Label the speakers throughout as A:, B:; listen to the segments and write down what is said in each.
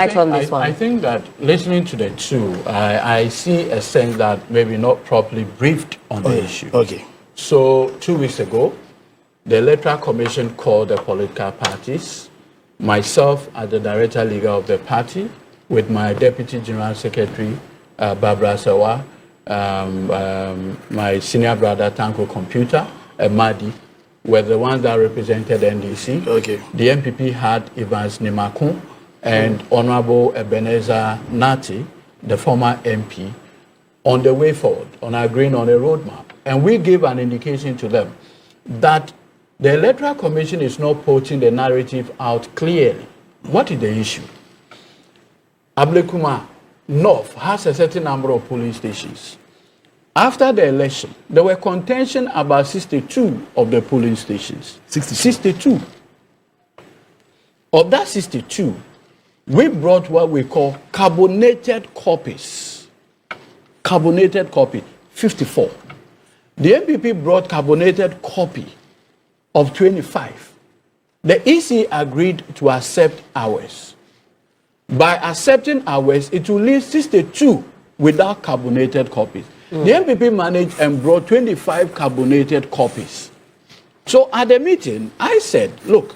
A: light on this one.
B: I think that listening to the two, I see a sense that maybe not properly briefed on the issue.
C: Okay.
B: So 2 weeks ago, the Electoral Commission called the political parties, myself as the Director Legal of the party, with my Deputy General Secretary, Barbara Sawa, my senior brother, Tanko Computer, Madi, were the ones that represented NDC.
C: Okay.
B: The MPP had Evans Nimakun and Honorable Ebenezer Nati, the former MP, on the way forward, on agreeing on a roadmap. And we gave an indication to them that the Electoral Commission is not putting the narrative out clearly. What is the issue? Ablekuma North has a certain number of polling stations. After the election, there were contention about 62 of the polling stations. 62. Of that 62, we brought what we call carbonated copies. Carbonated copy, 54. The MPP brought carbonated copy of 25. The EC agreed to accept ours. By accepting ours, it will leave 62 without carbonated copies. The MPP managed and brought 25 carbonated copies. So at the meeting, I said, look,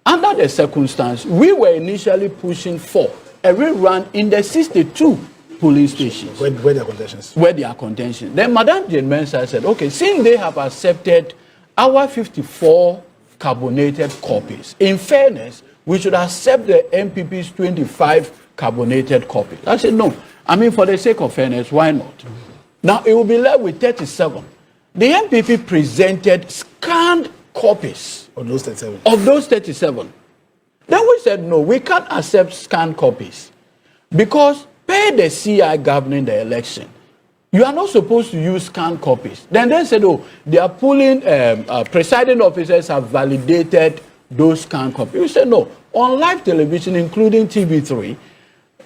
B: under the circumstance, we were initially pushing for a rerun in the 62 police stations.
C: Where there are contentions?
B: Where there are contentions. Then Madame Jean Mensah said, okay, since they have accepted our 54 carbonated copies, in fairness, we should accept the MPP's 25 carbonated copies. I said, no. I mean, for the sake of fairness, why not? Now, it will be left with 37. The MPP presented scanned copies.
C: Of those 37?
B: Of those 37. Then we said, no, we can't accept scanned copies. Because per the CI governing the election, you are not supposed to use scanned copies. Then they said, oh, they are pulling, presiding officers have validated those scanned copies. We said, no. On live television, including TV3,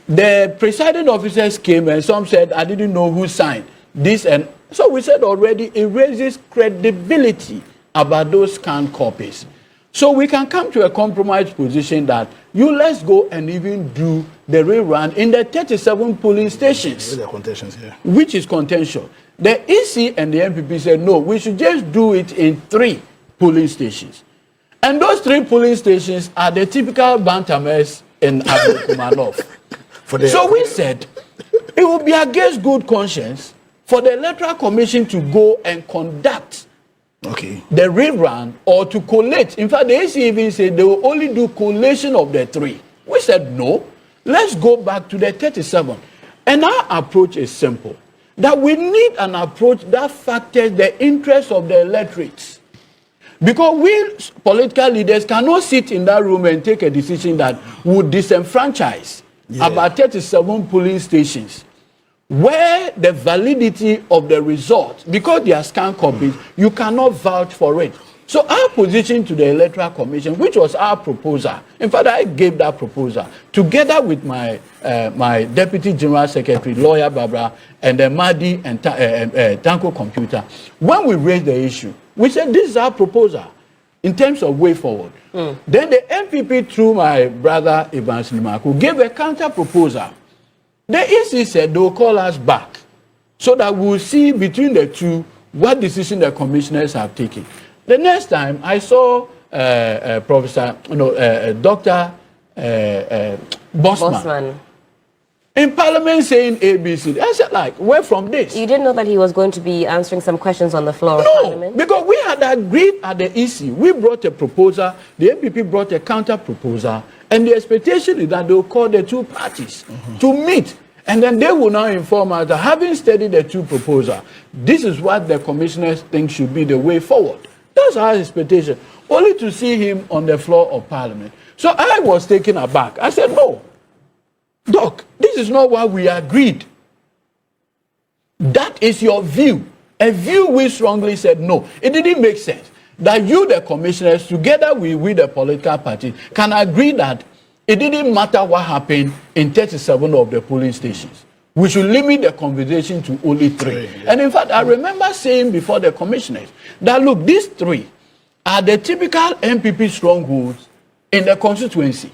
B: the presiding officers came and some said, I didn't know who signed this. And so we said already it raises credibility about those scanned copies. So we can come to a compromise position that let's go and even do the rerun in the 37 polling stations.
C: With the contentions here.
B: Which is contentious. The EC and the MPP said, no, we should just do it in 3 polling stations. And those 3 polling stations are the typical bantamers in Ablekuma. So we said, it would be against good conscience for the Electoral Commission to go and conduct the rerun or to collate. In fact, the AC even said they will only do collation of the 3. We said, no, let's go back to the 37. And our approach is simple, that we need an approach that factors the interests of the electorates. Because we political leaders cannot sit in that room and take a decision that would disenfranchise about 37 polling stations, where the validity of the results, because they are scanned copies, you cannot vouch for it. So our position to the Electoral Commission, which was our proposal, in fact, I gave that proposal, together with my my Deputy General Secretary, Lawyer Barbara, and Madi and Tanko Computer, when we raised the issue, we said this is our proposal in terms of way forward. Then the MPP, through my brother Evans Nimakun, gave a counter proposal. The EC said they will call us back so that we will see between the two what decision the commissioners have taken. The next time I saw Dr. Bosman in Parliament saying ABC. I said, like, where from this?
A: You didn't know that he was going to be answering some questions on the floor of Parliament?
B: No, because we had agreed at the EC. We brought a proposal, the MPP brought a counter proposal, and the expectation is that they will call the two parties to meet. And then they will now inform us that having studied the two proposals, this is what the commissioners think should be the way forward. That's our expectation. Only to see him on the floor of Parliament. So I was taken aback. I said, no, Doc, this is not what we agreed. That is your view. A view we strongly said no. It didn't make sense that you, the commissioners, together with the political party, can agree that it didn't matter what happened in 37 of the polling stations. We should limit the conversation to only 3. And in fact, I remember saying before the commissioners that, look, these 3 are the typical MPP strongholds in the constituency.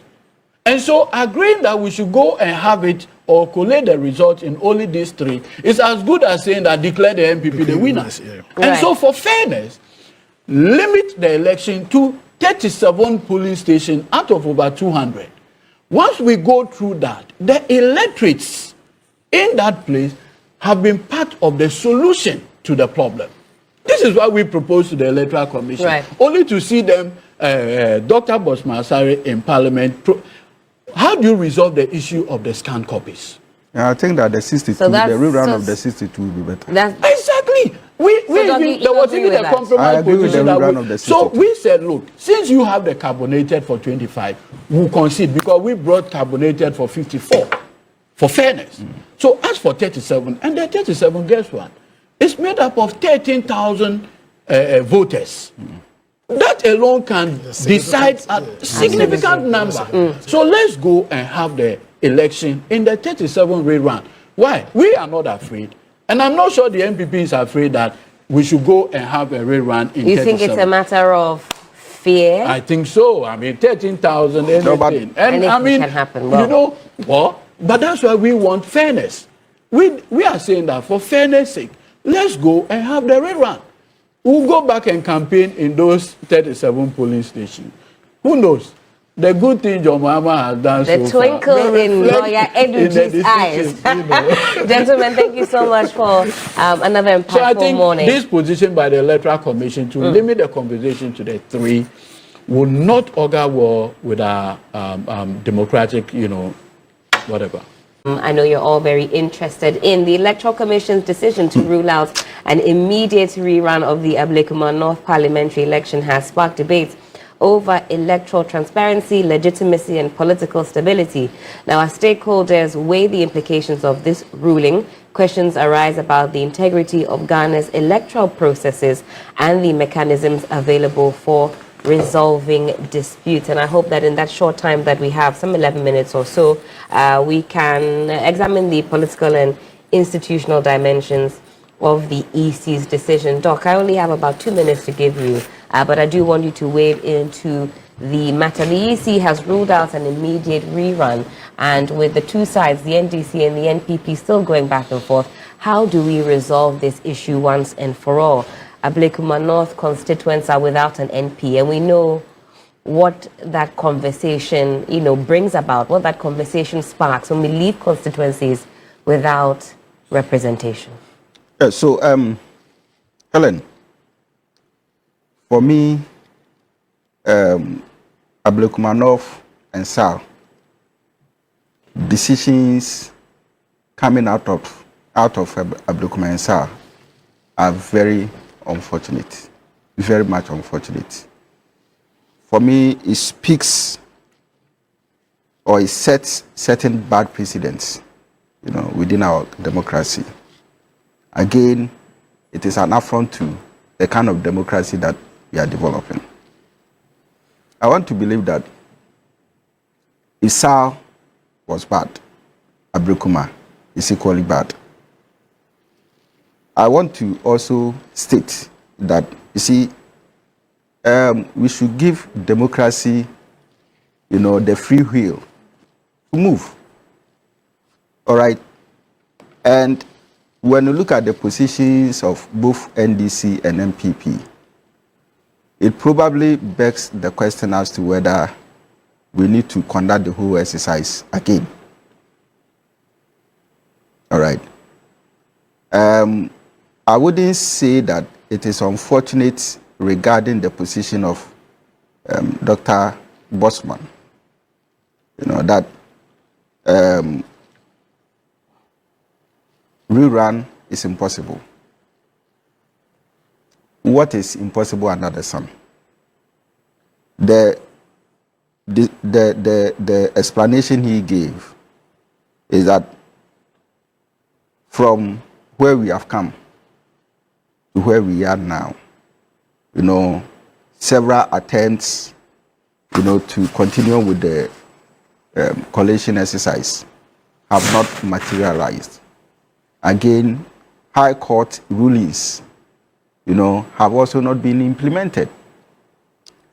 B: And so agreeing that we should go and have it or collate the result in only these 3 is as good as saying that declare the MPP the winner.
C: Yeah.
B: And so for fairness, limit the election to 37 polling stations out of over 200. Once we go through that, the electorates in that place have been part of the solution to the problem. This is why we propose to the Electoral Commission, only to see them, Dr. Bosmasari in Parliament. How do you resolve the issue of the scanned copies?
D: Yeah, I think that the 62, the rerun of the 62 will be better.
B: Exactly. There was even a compromise position that so we said, look, since you have the carbonated for 25, we'll concede because we brought carbonated for 54 for fairness. So as for 37, and the 37, guess what? It's made up of 13,000 voters. That alone can decide a significant number. So let's go and have the election in the 37 rerun. Why? We are not afraid. And I'm not sure the MPP is afraid that we should go and have a rerun in 37.
A: You think it's a matter of fear?
B: I think so. I mean, 13,000, anything. And I mean,
A: can happen.
B: You know, well, but that's why we want fairness. We are saying that for fairness sake, let's go and have the rerun. We'll go back and campaign in those 37 polling stations. Who knows? The good thing John Mahama has done
A: the
B: so far.
A: The twinkle in lawyer Eduji's eyes.
B: You know.
A: Gentlemen, thank you so much for another impactful
B: so I think
A: morning.
B: This position by the Electoral Commission to limit the conversation to the 3 will not augur war with our democratic, you know, whatever.
A: I know you're all very interested in the Electoral Commission's decision to rule out an immediate rerun of the Ablekuma North parliamentary election has sparked debates over electoral transparency, legitimacy, and political stability. Now, as stakeholders weigh the implications of this ruling, questions arise about the integrity of Ghana's electoral processes and the mechanisms available for resolving disputes. And I hope that in that short time that we have, some 11 minutes or so, we can examine the political and institutional dimensions of the EC's decision. Doc, I only have about 2 minutes to give you, but I do want you to wade into the matter. The EC has ruled out an immediate rerun, and with the 2 sides, the NDC and the NPP, still going back and forth, how do we resolve this issue once and for all? Ablekuma North constituents are without an NP, and we know what that conversation, you know, brings about, what that conversation sparks when we leave constituencies without representation.
D: Yeah, so, Helen, for me, Ablekuma North and South, decisions coming out of Ablekuma and South are very unfortunate, very much unfortunate. For me, it speaks or it sets certain bad precedents, you know, within our democracy. Again, it is an affront to the kind of democracy that we are developing. I want to believe that if SAL was bad, Ablekuma is equally bad. I want to also state that, you see, we should give democracy, you know, the free will to move. All right? And when you look at the positions of both NDC and MPP, it probably begs the question as to whether we need to conduct the whole exercise again. All right. I wouldn't say that it is unfortunate regarding the position of Dr. Bosman. You know, that rerun is impossible. What is impossible under the sun? The explanation he gave is that from where we have come to where we are now, you know, several attempts, you know, to continue with the coalition exercise have not materialized. Again, High Court rulings, you know, have also not been implemented.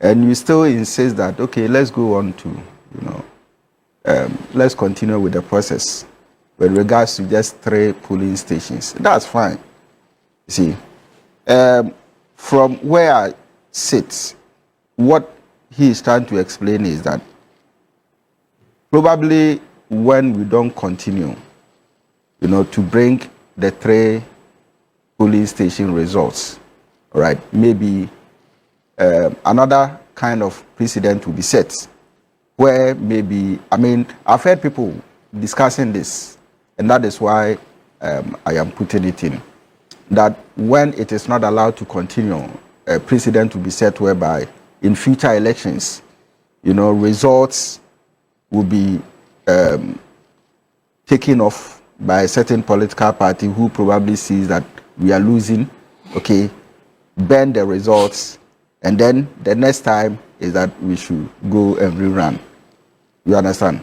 D: And you still insist that, okay, let's go on to, you know, let's continue with the process with regards to just 3 polling stations. That's fine. You see, from where I sit, what he is trying to explain is that probably when we don't continue, to bring the 3 polling station results, right, maybe another kind of precedent will be set where maybe, I've heard people discussing this, and that is why I am putting it in, that when it is not allowed to continue, a precedent will be set whereby in future elections, results will be taken off by a certain political party who probably sees that we are losing, okay, bend the results, and then the next time is that we should go and rerun. You understand?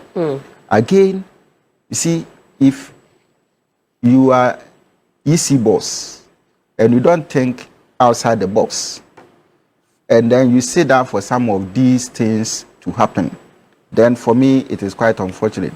D: Again, you see, if you are EC boss and you don't think outside the box, and then you sit down for some of these things to happen, then for me, it is quite unfortunate.